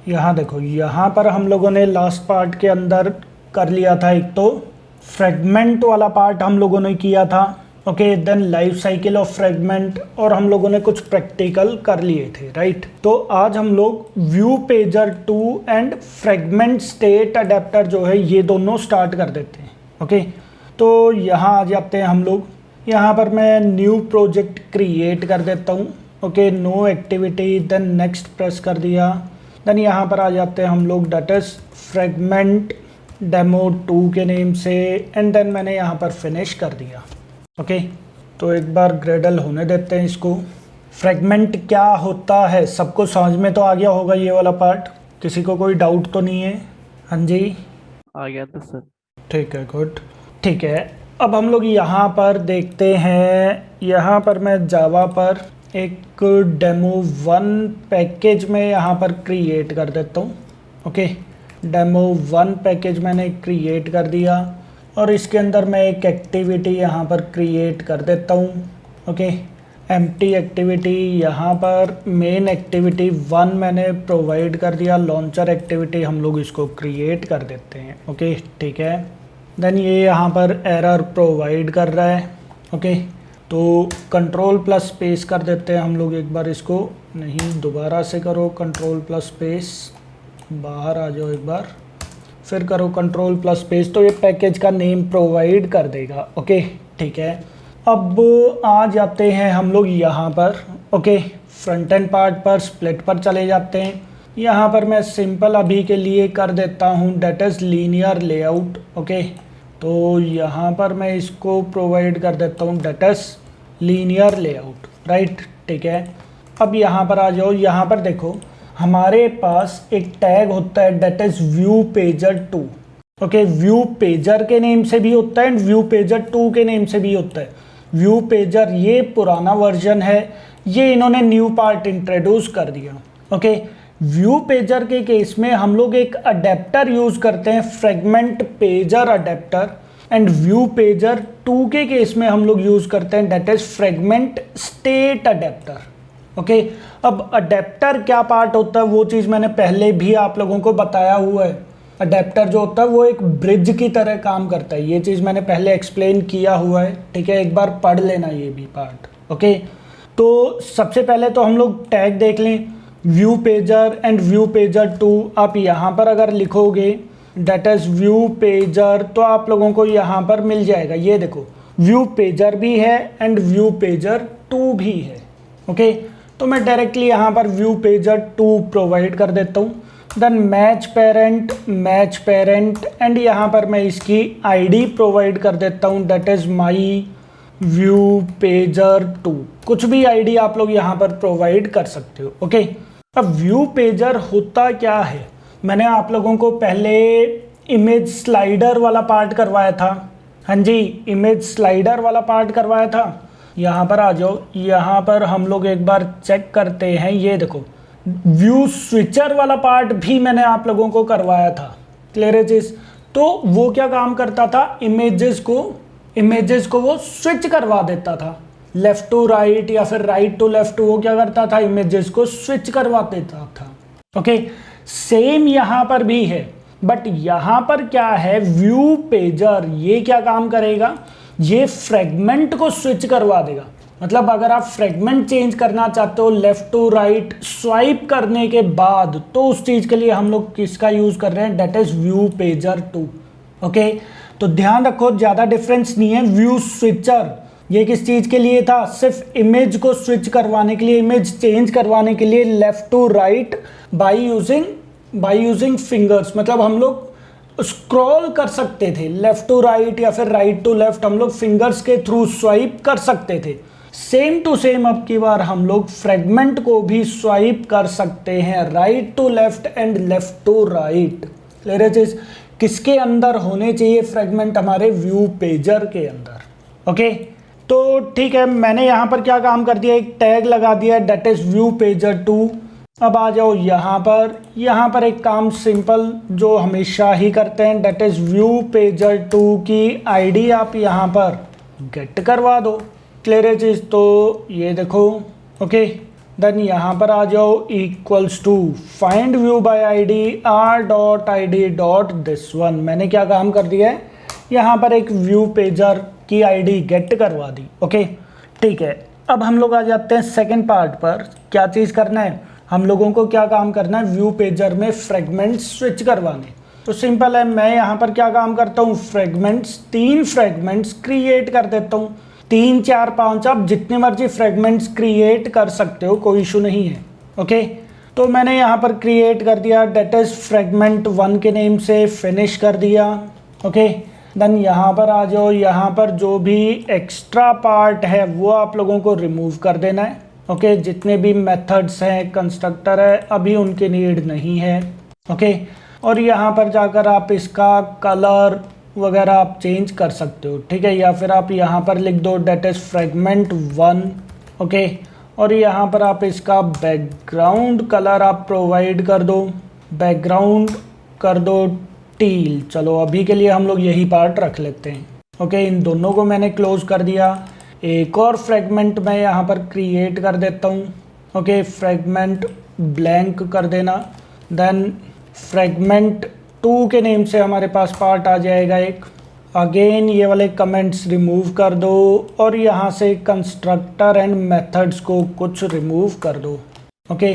यहाँ देखो, यहाँ पर हम लोगों ने लास्ट पार्ट के अंदर कर लिया था, एक तो फ्रेगमेंट वाला पार्ट हम लोगों ने किया था, okay, then life cycle of fragment, और हम लोगों ने कुछ प्रैक्टिकल कर लिए थे, राइट। तो आज हम लोग view pager 2 and fragment state adapter जो है ये दोनों स्टार्ट कर देते हैं, ओके। तो यहाँ आ जाते हैं हम लोग, यहाँ पर मैं न्यू प्रोजेक्ट क्रिएट कर देता हूँ, okay, no activity, then next press कर दिया, देन यहाँ पर आ जाते हैं हम लोग दैट इज फ्रेगमेंट डेमो 2 के नेम से, एंड देन मैंने यहाँ पर फिनिश कर दिया, ओके। तो एक बार ग्रेडल होने देते हैं इसको। फ्रेगमेंट क्या होता है सबको समझ में तो आ गया होगा ये वाला पार्ट, किसी को कोई डाउट तो नहीं है? हाँ जी, आ गया था सर। ठीक है, गुड, ठीक है। अब हम लोग यहाँ पर देखते हैं, यहाँ पर मैं जावा पर एक डेमो 1 पैकेज में यहाँ पर क्रिएट कर देता हूँ, ओके। डेमो 1 पैकेज मैंने क्रिएट कर दिया और इसके अंदर मैं एक एक्टिविटी यहाँ पर क्रिएट कर देता हूँ, ओके। एम्प्टी एक्टिविटी, यहाँ पर मेन एक्टिविटी 1 मैंने प्रोवाइड कर दिया, लॉन्चर एक्टिविटी हम लोग इसको क्रिएट कर देते हैं, ओके, ठीक है। देन ये यहाँ पर एरर प्रोवाइड कर रहा है, ओके। तो कंट्रोल प्लस स्पेस कर देते हैं हम लोग एक बार इसको, नहीं दोबारा से करो कंट्रोल प्लस स्पेस, बाहर आ जाओ एक बार, फिर करो कंट्रोल प्लस स्पेस, तो ये पैकेज का नेम प्रोवाइड कर देगा, ओके, ठीक है। अब आ जाते हैं हम लोग यहाँ पर, ओके, फ्रंट एंड पार्ट पर स्प्लिट पर चले जाते हैं। यहाँ पर मैं सिंपल अभी के लिए कर देता हूँ that is linear layout, okay. तो यहाँ पर मैं इसको प्रोवाइड कर देता हूँ that is linear layout, right, ठीक है। अब यहाँ पर आ जाओ, यहाँ पर देखो हमारे पास एक टैग होता है that is view pager 2, okay. View pager के नेम से भी होता है एंड व्यू पेजर 2 के नेम से भी होता है। व्यू पेजर ये पुराना वर्जन है, ये इन्होंने न्यू पार्ट इंट्रोड्यूस कर दिया, ओके। व्यू पेजर के केस में हम लोग एक अडेप्टर यूज़ करते हैं, fragment pager adapter, and view pager 2 के केस में हम लोग यूज़ करते हैं that is fragment state adapter, okay. अब अडेप्टर क्या पार्ट होता है वो चीज़ मैंने पहले भी आप लोगों को बताया हुआ है। अडेप्टर जो होता है वो एक ब्रिज की तरह काम करता है, ये चीज़ मैंने पहले एक्सप्लेन किया हुआ है, ठीक है, एक बार पढ़ लेना ये भी पार्ट, ओके। तो सबसे पहले तो हम लोग टैग देख लें, view pager and view pager 2। आप यहाँ पर अगर लिखोगे दैट इज़ व्यू पेजर तो आप लोगों को यहाँ पर मिल जाएगा, ये देखो व्यू पेजर भी है एंड व्यू पेजर 2 भी है, ओके। तो मैं डायरेक्टली यहाँ पर व्यू पेजर 2 प्रोवाइड कर देता हूँ, देन मैच पेरेंट एंड यहाँ पर मैं इसकी आईडी प्रोवाइड कर देता हूँ that is my view pager 2। कुछ भी आईडी आप लोग यहाँ पर प्रोवाइड कर सकते हो, ओके। अब व्यू पेजर होता क्या है, मैंने आप लोगों को पहले इमेज स्लाइडर वाला पार्ट करवाया था, हाँ जी, इमेज स्लाइडर वाला पार्ट करवाया था। यहाँ पर आ जाओ, यहाँ पर हम लोग एक बार चेक करते हैं, ये देखो व्यू स्विचर वाला पार्ट भी मैंने आप लोगों को करवाया था, क्लियर है चीज़। तो वो क्या काम करता था, इमेजेस को वो स्विच करवा देता था, लेफ्ट टू राइट या फिर राइट टू लेफ्ट, वो क्या करता था, इमेजेस को स्विच करवा देता था, ओके। सेम यहाँ पर भी है, बट यहाँ पर क्या है, व्यू पेजर ये क्या काम करेगा, ये फ्रेगमेंट को स्विच करवा देगा। मतलब अगर आप फ्रेगमेंट चेंज करना चाहते हो लेफ्ट टू राइट स्वाइप करने के बाद, तो उस चीज़ के लिए हम लोग किसका यूज़ कर रहे हैं, that is view pager 2, okay. तो ध्यान रखो ज़्यादा डिफरेंस नहीं है। व्यू स्विचर ये किस चीज़ के लिए था, सिर्फ इमेज को स्विच करवाने के लिए, इमेज चेंज करवाने के लिए left to right by using fingers. मतलब हम लोग स्क्रॉल कर सकते थे लेफ्ट टू राइट या फिर राइट टू लेफ्ट, हम लोग फिंगर्स के थ्रू स्वाइप कर सकते थे। सेम टू सेम अब की बार हम लोग फ्रेगमेंट को भी स्वाइप कर सकते हैं, right to left and left to right, clear है चीज। किसके अंदर होने चाहिए फ्रेगमेंट, हमारे व्यू पेजर के अंदर, ओके। तो ठीक है, मैंने यहाँ पर क्या काम कर दिया, एक टैग लगा दिया दैट इज व्यू पेजर 2। अब आ जाओ यहाँ पर एक काम सिंपल जो हमेशा ही करते हैं दैट इज व्यू पेजर 2 की आईडी आप यहाँ पर गेट करवा दो, क्लियर है चीज़। तो ये देखो, ओके, देन यहाँ पर आ जाओ equals to find view by ID r.id.this1। मैंने क्या काम कर दिया है, यहाँ पर एक व्यू पेजर की आईडी गेट करवा दी। ओके ठीक है, अब हम लोग आ जाते हैं सेकंड पार्ट पर। क्या चीज़ करना है, हम लोगों को क्या काम करना है, व्यू पेजर में फ्रेगमेंट्स स्विच करवाने। तो सिंपल है, मैं यहाँ पर क्या काम करता हूँ, फ्रेगमेंट्स 3 फ्रेगमेंट्स क्रिएट कर देता हूँ। 3 4 5 आप जितने मर्जी फ्रेगमेंट्स क्रिएट कर सकते हो, कोई इशू नहीं है। ओके तो मैंने यहाँ पर क्रिएट कर दिया, डेट इज फ्रेगमेंट 1 के नेम से फिनिश कर दिया। ओके देन यहाँ पर आ जाओ, यहाँ पर जो भी एक्स्ट्रा पार्ट है वो आप लोगों को रिमूव कर देना है। ओके जितने भी मेथड्स हैं, कंस्ट्रक्टर है, अभी उनकी नीड नहीं है। ओके और यहाँ पर जाकर आप इसका कलर वगैरह आप चेंज कर सकते हो, ठीक है। या फिर आप यहाँ पर लिख दो डेट इज फ्रेगमेंट 1। ओके और यहाँ पर आप इसका बैकग्राउंड कलर आप प्रोवाइड कर दो, बैकग्राउंड कर दो टील। चलो अभी के लिए हम लोग यही पार्ट रख लेते हैं। ओके इन दोनों को मैंने क्लोज कर दिया। एक और फ्रेगमेंट मैं यहाँ पर क्रिएट कर देता हूँ। ओके फ्रेगमेंट ब्लैंक कर देना, देन फ्रेगमेंट 2 के नेम से हमारे पास पार्ट आ जाएगा एक। अगेन ये वाले कमेंट्स रिमूव कर दो और यहाँ से कंस्ट्रक्टर एंड मेथड्स को कुछ रिमूव कर दो। ओके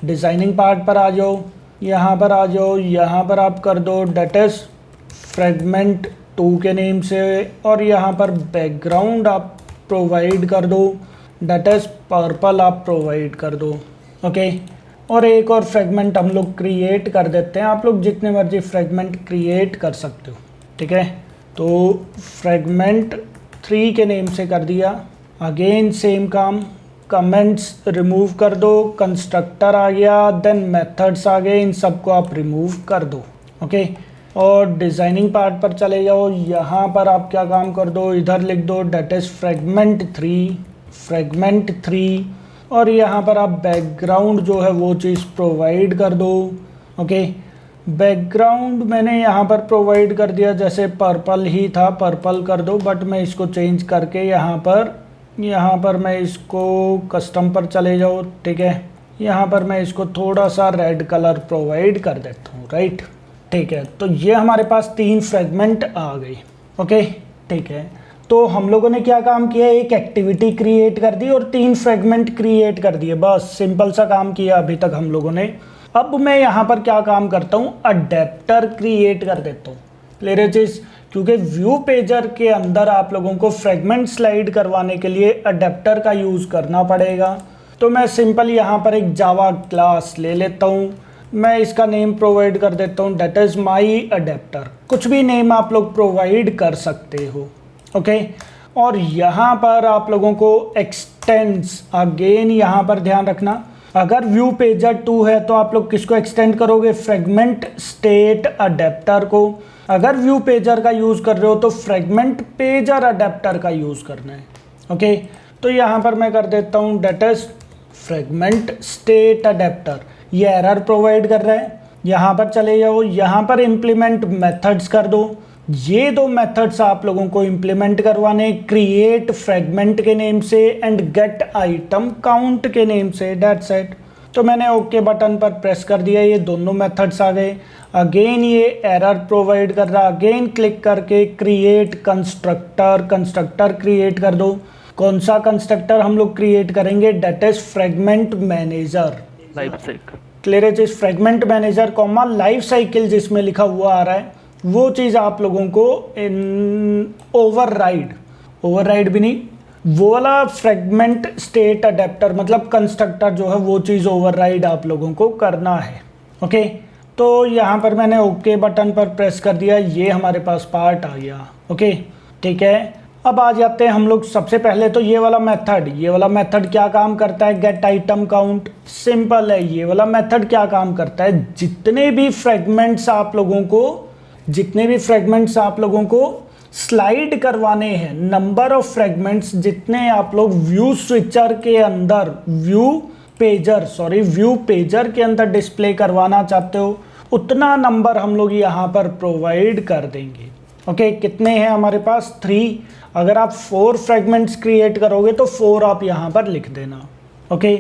डिज़ाइनिंग पार्ट पर आ जाओ, यहाँ पर आ जाओ, यहाँ पर आप कर दो डेट इज फ्रेगमेंट 2 के नेम से और यहाँ पर बैकग्राउंड आप प्रोवाइड कर दो, डेट इज पर्पल आप प्रोवाइड कर दो। ओके और एक और फ्रेगमेंट हम लोग क्रिएट कर देते हैं। आप लोग जितने मर्जी फ्रेगमेंट क्रिएट कर सकते हो, ठीक है। तो फ्रेगमेंट 3 के नेम से कर दिया। अगेन सेम काम, कमेंट्स रिमूव कर दो, कंस्ट्रक्टर आ गया, देन मेथड्स आ गए, इन सबको आप रिमूव कर दो। ओके और डिज़ाइनिंग पार्ट पर चले जाओ, यहाँ पर आप क्या काम कर दो, इधर लिख दो डेट इज फ्रेगमेंट 3 और यहाँ पर आप बैकग्राउंड जो है वो चीज़ प्रोवाइड कर दो। ओके बैकग्राउंड मैंने यहाँ पर प्रोवाइड कर दिया, जैसे पर्पल ही था पर्पल कर दो, बट मैं इसको चेंज करके यहाँ पर मैं इसको कस्टम पर चले जाओ, ठीक है। यहाँ पर मैं इसको थोड़ा सा रेड कलर प्रोवाइड कर देता हूँ, राइट, ठीक है। तो ये हमारे पास 3 फ्रेगमेंट आ गई। ओके ठीक है, तो हम लोगों ने क्या काम किया, एक एक्टिविटी क्रिएट कर दी और 3 फ्रेगमेंट क्रिएट कर दिए, बस सिंपल सा काम किया अभी तक हम लोगों ने। अब मैं यहाँ पर क्या काम करता हूँ, अडेप्टर क्रिएट कर देता हूँ। क्लियर है चीज़, क्योंकि व्यू पेजर के अंदर आप लोगों को फ्रेगमेंट स्लाइड करवाने के लिए अडेप्टर का यूज़ करना पड़ेगा। तो मैं सिंपल यहाँ पर एक जावा क्लास ले लेता हूँ, मैं इसका नेम प्रोवाइड कर देता हूँ डेट इज़ माई अडेप्टर। कुछ भी नेम आप लोग प्रोवाइड कर सकते हो। ओके और यहाँ पर आप लोगों को एक्सटेंड्स, अगेन यहाँ पर ध्यान रखना, अगर व्यू पेजर 2 है तो आप लोग किसको एक्सटेंड करोगे, फ्रेगमेंट स्टेट अडेप्टर को। अगर व्यू पेजर का यूज़ कर रहे हो तो फ्रेगमेंट पेजर अडेप्टर का यूज़ करना है। ओके तो यहाँ पर मैं कर देता हूँ that is fragment state adapter, ये एरर प्रोवाइड कर रहा है। यहाँ पर चले जाओ, यहाँ पर इम्प्लीमेंट मेथड्स कर दो। ये 2 मेथड्स आप लोगों को इम्प्लीमेंट करवाने, क्रिएट फ्रेगमेंट के नेम से एंड गेट आइटम काउंट के नेम से, दैट्स इट। तो मैंने ओके बटन पर प्रेस कर दिया, ये दोनों मेथड्स आ गए। अगेन ये एरर प्रोवाइड कर रहा, अगेन क्लिक करके क्रिएट कंस्ट्रक्टर क्रिएट कर दो। कौन सा कंस्ट्रक्टर हम लोग क्रिएट करेंगे, that is fragment manager, life cycle. Clear है चीज, fragment manager comma life cycle जिसमें लिखा हुआ आ रहा है वो चीज़ आप लोगों को इन ओवरराइड भी नहीं, वो वाला फ्रेगमेंट स्टेट अडेप्टर मतलब कंस्ट्रक्टर जो है वो चीज़ ओवरराइड आप लोगों को करना है। ओके तो यहाँ पर मैंने ओके बटन पर प्रेस कर दिया, ये हमारे पास पार्ट आ गया। ओके ठीक है, अब आ जाते हैं हम लोग सबसे पहले तो ये वाला मेथड क्या काम करता है, गेट आइटम काउंट। सिंपल है, ये वाला मेथड क्या काम करता है, जितने भी फ्रेगमेंट्स आप लोगों को स्लाइड करवाने हैं, नंबर ऑफ फ्रेगमेंट्स जितने आप लोग व्यू स्विचर के अंदर व्यू पेजर के अंदर डिस्प्ले करवाना चाहते हो, उतना नंबर हम लोग यहाँ पर प्रोवाइड कर देंगे। ओके कितने हैं हमारे पास, 3। अगर आप 4 फ्रेगमेंट्स क्रिएट करोगे तो 4 आप यहाँ पर लिख देना। ओके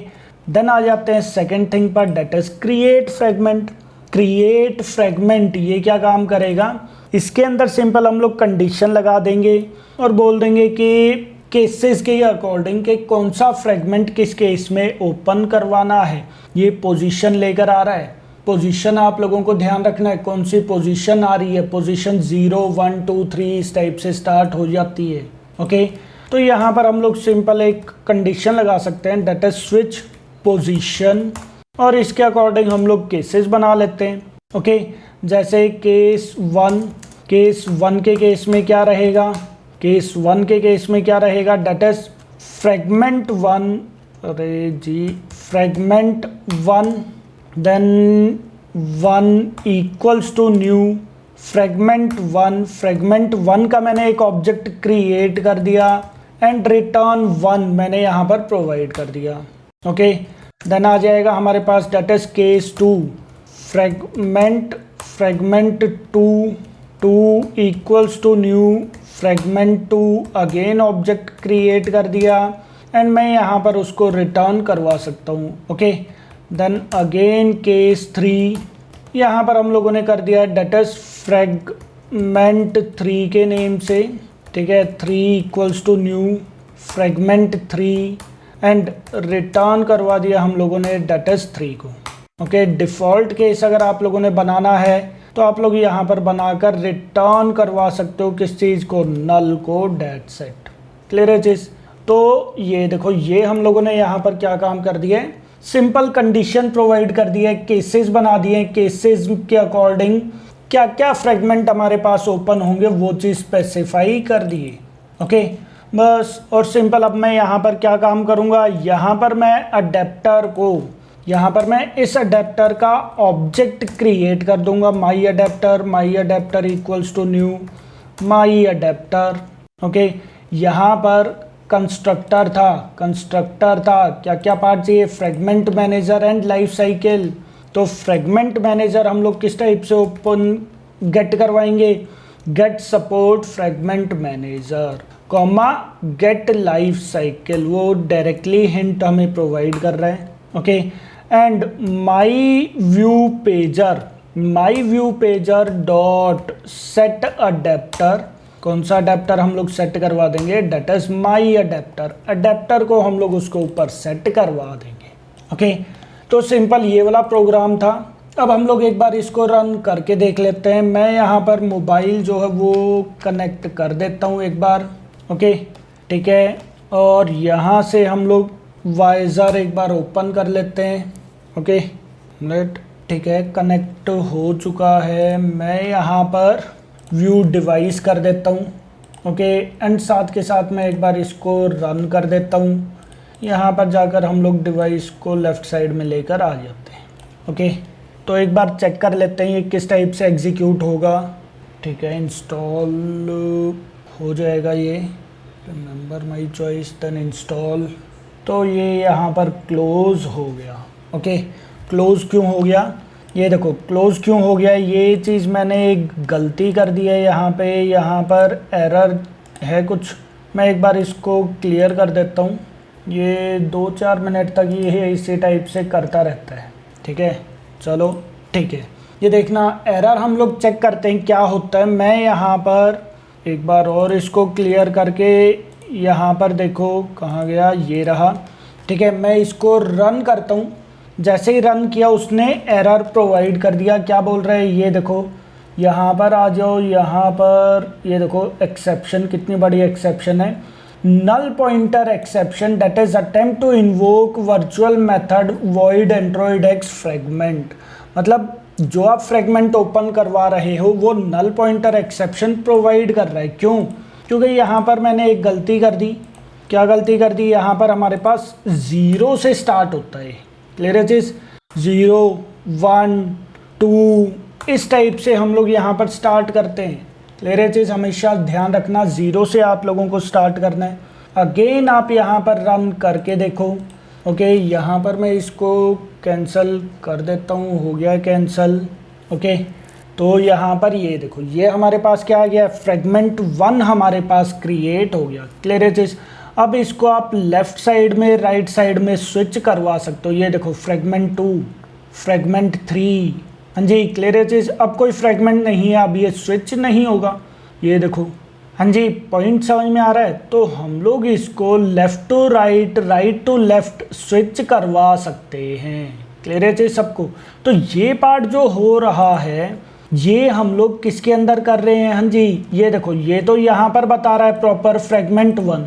देन आ जाते हैं सेकंड थिंग पर, that is create fragment. Create fragment ये क्या काम करेगा, इसके अंदर सिंपल हम लोग कंडीशन लगा देंगे और बोल देंगे कि केसेस के अकॉर्डिंग कि कौन सा फ्रेगमेंट किस केस में ओपन करवाना है। ये पोजीशन लेकर आ रहा है, पोजीशन आप लोगों को ध्यान रखना है, कौन सी पोजीशन आ रही है, पोजीशन 0 1 2 3 इस टाइप से स्टार्ट हो जाती है। ओके, तो यहाँ पर हम लोग सिंपल एक कंडीशन लगा सकते हैं, डेट इज स्विच पोजीशन, और इसके अकॉर्डिंग हम लोग केसेस बना लेते हैं। ओके, जैसे केस 1 के केस में क्या रहेगा, केस 1 के केस में क्या रहेगा, डेट इज फ्रेगमेंट 1, अरे जी fragment 1 then 1 equals to new fragment 1 का मैंने एक ऑब्जेक्ट क्रिएट कर दिया एंड रिटर्न 1 मैंने यहाँ पर प्रोवाइड कर दिया। ओके, देन आ जाएगा हमारे पास that is case 2 fragment 2 equals to new fragment 2, again object create कर दिया एंड मैं यहाँ पर उसको रिटर्न करवा सकता हूँ। ओके, देन अगेन केस 3, यहाँ पर हम लोगों ने कर दिया डेट इज फ्रेगमेंट 3 के नेम से, ठीक है, 3 equals to new fragment 3 and return करवा दिया हम लोगों ने डेट इज 3 को। ओके, डिफ़ॉल्ट केस अगर आप लोगों ने बनाना है तो आप लोग यहाँ पर बनाकर रिटर्न करवा सकते हो किस चीज़ को, नल को, डेट सेट। क्लियर है चीज़। तो ये देखो, ये हम लोगों ने यहाँ पर क्या काम कर दिया है, सिंपल कंडीशन प्रोवाइड कर दिया है, केसेस बना दिए, केसेस के अकॉर्डिंग क्या क्या फ्रेगमेंट हमारे पास ओपन होंगे वो चीज़ स्पेसिफाई कर दिए। ओके, बस, और सिंपल अब मैं यहाँ पर क्या काम करूँगा, यहाँ पर मैं अडेप्टर को, यहाँ पर मैं इस अडेप्टर का ऑब्जेक्ट क्रिएट कर दूंगा, my adapter equals to new my adapter. Okay, यहाँ पर कंस्ट्रक्टर था, क्या क्या पार्ट चाहिए, fragment manager and life cycle. तो फ्रेगमेंट मैनेजर हम लोग किस टाइप से ओपन गेट करवाएंगे, get support fragment manager comma get life cycle, वो डायरेक्टली हिंट हमें प्रोवाइड कर रहा है। Okay, and my view pager dot set adapter, कौन सा अडेप्टर हम लोग सेट करवा देंगे, डेट इज माई अडेप्टर को हम लोग उसको ऊपर सेट करवा देंगे। ओके, तो सिंपल ये वाला प्रोग्राम था। अब हम लोग एक बार इसको रन करके देख लेते हैं। मैं यहाँ पर मोबाइल जो है वो कनेक्ट कर देता हूँ एक बार। ओके, ठीक है, और यहाँ से हम लोग वाइजर एक बार ओपन कर लेते हैं। ओके, नेट, ठीक है, कनेक्ट हो चुका है। मैं यहाँ पर व्यू डिवाइस कर देता हूँ। ओके, एंड साथ के साथ मैं एक बार इसको रन कर देता हूँ। यहाँ पर जाकर हम लोग डिवाइस को लेफ़्ट साइड में लेकर आ जाते हैं। ओके, तो एक बार चेक कर लेते हैं ये किस टाइप से एग्जीक्यूट होगा। ठीक है, इंस्टॉल हो जाएगा ये, remember my choice then install. तो ये यहाँ पर क्लोज़ हो गया। ओके, क्लोज़ क्यों हो गया, ये देखो क्लोज़ क्यों हो गया, ये चीज़ मैंने एक गलती कर दी है यहाँ पे, यहाँ पर एरर है कुछ। मैं एक बार इसको क्लियर कर देता हूँ। ये 2-4 मिनट तक ये इसी टाइप से करता रहता है। ठीक है, चलो ठीक है, ये देखना एरर हम लोग चेक करते हैं क्या होता है। मैं यहाँ पर एक बार और इसको क्लियर करके यहाँ पर देखो कहाँ गया, ये रहा। ठीक है, मैं इसको रन करता हूँ। जैसे ही रन किया उसने एरर प्रोवाइड कर दिया। क्या बोल रहे हैं, ये देखो यहाँ पर आ जाओ, यहाँ पर ये देखो एक्सेप्शन, कितनी बड़ी एक्सेप्शन है, null pointer exception that is attempt to invoke virtual method void Android X fragment. मतलब जो आप फ्रेगमेंट ओपन करवा रहे हो वो नल पॉइंटर एक्सेप्शन प्रोवाइड कर रहा है। क्यों, क्योंकि यहाँ पर मैंने एक गलती कर दी। क्या गलती कर दी, यहाँ पर हमारे पास 0 से स्टार्ट होता है। क्लियर है चीज़, 0 1 2 इस टाइप से हम लोग यहाँ पर स्टार्ट करते हैं। क्लियर है चीज़, हमेशा ध्यान रखना 0 से आप लोगों को स्टार्ट करना है। अगेन आप यहाँ पर रन करके देखो। ओके, यहाँ पर मैं इसको कैंसिल कर देता हूँ, हो गया कैंसिल। ओके, तो यहाँ पर ये देखो, ये हमारे पास क्या आ गया, फ्रेगमेंट 1 हमारे पास क्रिएट हो गया। क्लियर है चीज़। अब इसको आप लेफ्ट साइड में राइट साइड में स्विच करवा सकते हो। ये देखो फ्रेगमेंट 2, फ्रेगमेंट 3, हाँ जी क्लियर है चीज़। अब कोई फ्रेगमेंट नहीं है, अब ये स्विच नहीं होगा। ये देखो, हाँ जी पॉइंट समझ में आ रहा है। तो हम लोग इसको left to right, right to left switch करवा सकते हैं। क्लियर है चीज़ सबको। तो ये पार्ट जो हो रहा है ये हम लोग किसके अंदर कर रहे हैं, हाँ जी ये देखो, ये तो यहाँ पर बता रहा है प्रॉपर फ्रेगमेंट 1।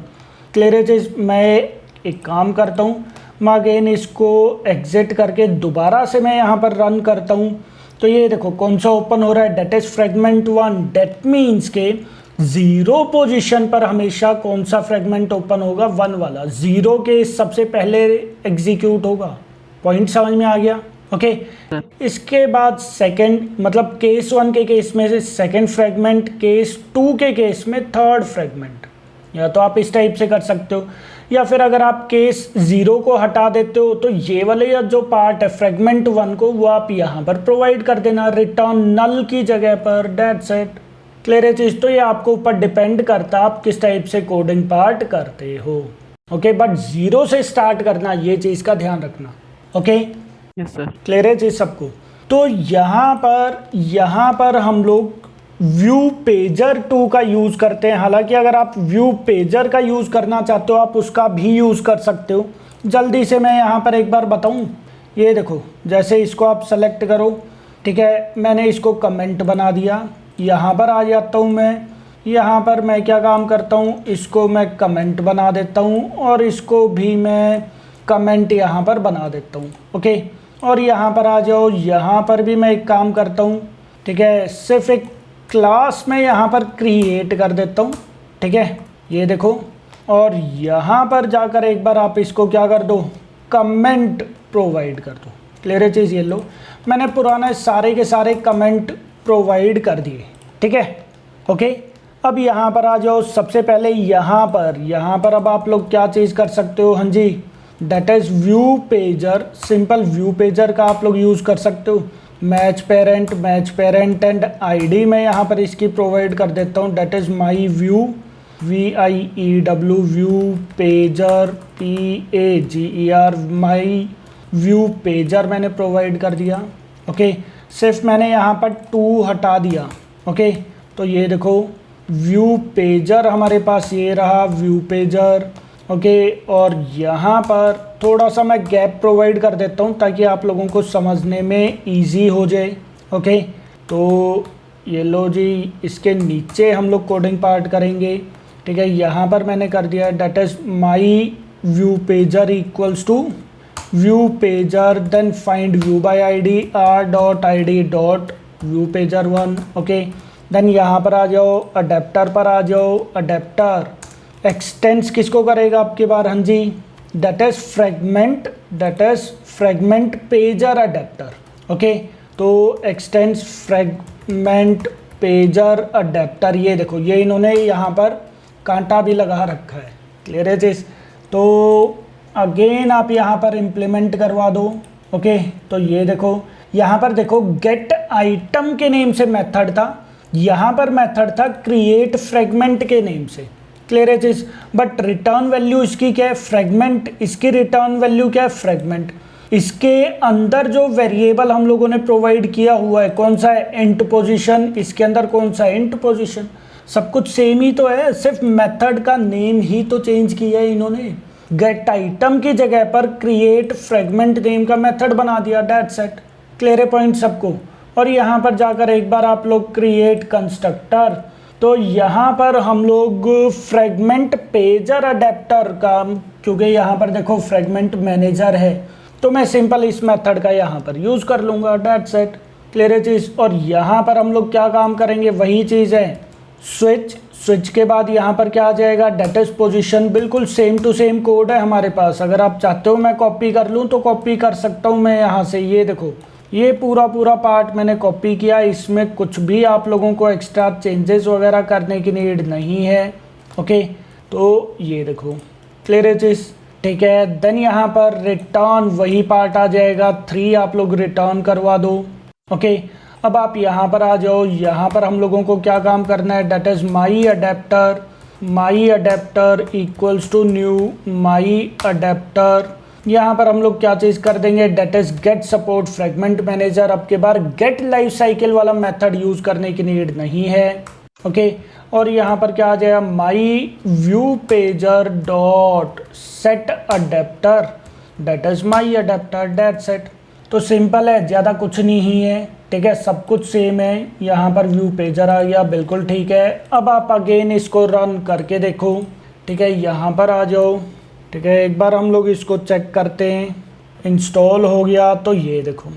क्लियर है चीज़। मैं एक काम करता हूँ, मैं अगेन इसको एग्जिट करके दोबारा से मैं यहाँ पर रन करता हूँ। तो ये देखो कौन सा ओपन हो रहा है, that is fragment 1। That means के 0 पोजीशन पर हमेशा कौन सा फ्रेगमेंट ओपन होगा, 1 वाला। 0 के सबसे पहले एग्जीक्यूट होगा। पॉइंट समझ में आ गया, ओके। इसके बाद सेकंड, मतलब केस 1 के केस में से सेकंड फ्रेगमेंट, केस 2 के केस में थर्ड फ्रेगमेंट। या तो आप इस टाइप से कर सकते हो, या फिर अगर आप केस 0 को हटा देते हो तो ये वाले या जो पार्ट है फ्रेगमेंट 1 को वो आप यहाँ पर प्रोवाइड कर देना, रिटर्न नल की जगह पर। That's it. क्लियर है चीज़। तो ये आपको ऊपर डिपेंड करता है आप किस टाइप से कोडिंग पार्ट करते हो, ओके। बट 0 से स्टार्ट करना, ये चीज़ का ध्यान रखना, ओके। Yes sir. क्लियर है चीज़ सबको। तो यहाँ पर हम लोग व्यू पेजर 2 का यूज़ करते हैं। हालांकि अगर आप व्यू पेजर का यूज़ करना चाहते हो आप उसका भी यूज़ कर सकते हो। जल्दी से मैं यहाँ पर एक बार बताऊँ। ये देखो, जैसे इसको आप सेलेक्ट करो, ठीक है, मैंने इसको कमेंट बना दिया। यहाँ पर आ जाता हूँ मैं, यहाँ पर मैं क्या काम करता हूँ, इसको मैं कमेंट बना देता हूँ और इसको भी मैं कमेंट यहाँ पर बना देता हूँ, ओके। और यहाँ पर आ जाओ, यहाँ पर भी मैं एक काम करता हूँ, ठीक है, सिर्फ एक क्लास में यहाँ पर क्रिएट कर देता हूँ, ठीक है। ये देखो, और यहाँ पर जाकर एक बार आप इसको क्या कर दो, कमेंट प्रोवाइड कर दो। क्लियर है चीज़। ये लो, मैंने पुराने सारे के सारे कमेंट प्रोवाइड कर दिए, ठीक है, ओके। अब यहाँ पर आ जाओ। सबसे पहले यहाँ पर अब आप लोग क्या चीज़ कर सकते हो, हाँ जी, that is view pager. Simple view pager का आप लोग यूज़ कर सकते हो। मैच पेरेंट एंड आईडी मैं यहाँ पर इसकी प्रोवाइड कर देता हूँ। That is my view, VIEW, view pager, PAGER, my view pager मैंने प्रोवाइड कर दिया, ओके। सिर्फ मैंने यहाँ पर 2 हटा दिया, ओके। तो ये देखो व्यू पेजर हमारे पास ये रहा, व्यू पेजर, ओके। और यहाँ पर थोड़ा सा मैं गैप प्रोवाइड कर देता हूँ ताकि आप लोगों को समझने में इजी हो जाए, ओके। तो ये लो जी, इसके नीचे हम लोग कोडिंग पार्ट करेंगे, ठीक है। यहाँ पर मैंने कर दिया that is my view pager equals to view pager, then find view by ID, r.id. View pager 1, okay. Then यहाँ पर आ जाओ, अडेप्टर पर आ जाओ। अडेप्टर एक्सटेंस किसको करेगा आपके बार, हाँ जी, that is fragment pager adapter, okay. तो एक्सटेंस फ्रेगमेंट पेजर अडेप्टर। ये देखो, ये इन्होंने यहाँ पर कांटा भी लगा रखा है। क्लियर है चीज़। तो अगेन आप यहाँ पर इम्प्लीमेंट करवा दो, ओके। तो ये देखो, यहाँ पर देखो गेट आइटम के नेम से मेथड था, यहाँ पर मेथड था क्रिएट फ्रेगमेंट के नेम से। क्लियर है चीज़। बट रिटर्न वैल्यू इसकी क्या है, फ्रेगमेंट। इसकी रिटर्न वैल्यू क्या है, फ्रेगमेंट। इसके अंदर जो वेरिएबल हम लोगों ने प्रोवाइड किया हुआ है कौन सा है, इंट पोजीशन। इसके अंदर कौन सा है, इंट पोजीशन। सब कुछ सेम ही तो है, सिर्फ मेथड का नेम ही तो चेंज किया है इन्होंने। गेट आइटम की जगह पर क्रिएट फ्रेगमेंट नेम का मेथड बना दिया। That's it. क्लियर है पॉइंट सबको। और यहाँ पर जाकर एक बार आप लोग क्रिएट कंस्ट्रक्टर। तो यहाँ पर हम लोग फ्रेगमेंट पेजर अडेप्टर का, क्योंकि यहाँ पर देखो फ्रेगमेंट मैनेजर है तो मैं सिंपल इस मेथड का यहाँ पर यूज़ कर लूँगा। That's it. क्लियर है चीज़। और यहाँ पर हम लोग क्या काम करेंगे, वही चीज़ है, स्विच के बाद यहाँ पर क्या आ जाएगा, डेट इज पोजीशन। बिल्कुल सेम टू सेम कोड है हमारे पास। अगर आप चाहते हो मैं कॉपी कर लूँ तो कॉपी कर सकता हूँ मैं यहाँ से। ये देखो, ये पूरा पार्ट मैंने कॉपी किया। इसमें कुछ भी आप लोगों को एक्स्ट्रा चेंजेस वगैरह करने की नीड नहीं है, ओके। तो ये देखो, क्लियर है चीज़, ठीक है। देन यहाँ पर रिटर्न वही पार्ट आ जाएगा, 3 आप लोग रिटर्न करवा दो, ओके। अब आप यहाँ पर आ जाओ। यहाँ पर हम लोगों को क्या काम करना है, that is my adapter, my adapter equals to new my adapter. यहाँ पर हम लोग क्या चीज़ कर देंगे, that is get support fragment manager. अब के बार गेट लाइफ साइकिल वाला मेथड यूज़ करने की नीड नहीं है। ओके, और यहाँ पर क्या आ जाएगा, my view pager dot set adapter, that is my adapter, that set. तो सिंपल है, ज़्यादा कुछ नहीं है। ठीक है, सब कुछ सेम है। यहाँ पर व्यू पेजर आ गया, बिल्कुल ठीक है। अब आप अगेन इसको रन करके देखो। ठीक है, यहाँ पर आ जाओ। ठीक है, एक बार हम लोग इसको चेक करते हैं, इंस्टॉल हो गया तो ये देखो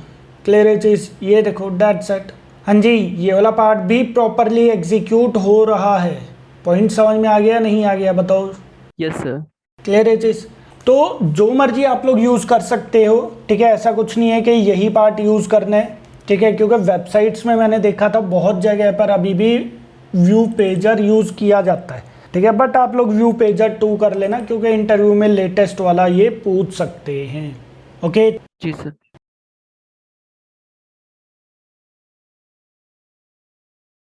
क्लियर चीज़, ये देखो डेट सेट। हाँ जी, ये वाला पार्ट भी प्रॉपरली एग्जीक्यूट हो रहा है। पॉइंट समझ में आ गया नहीं आ गया बताओ? Yes sir. क्लियर है चीज़। तो जो मर्जी आप लोग यूज़ कर सकते हो। ठीक है, ऐसा कुछ नहीं है कि यही पार्ट यूज़ करना है। ठीक है, क्योंकि वेबसाइट्स में मैंने देखा था बहुत जगह पर अभी भी व्यू पेजर यूज़ किया जाता है। ठीक है, बट आप लोग व्यू पेजर 2 कर लेना, क्योंकि इंटरव्यू में लेटेस्ट वाला ये पूछ सकते हैं। ओके जी सर।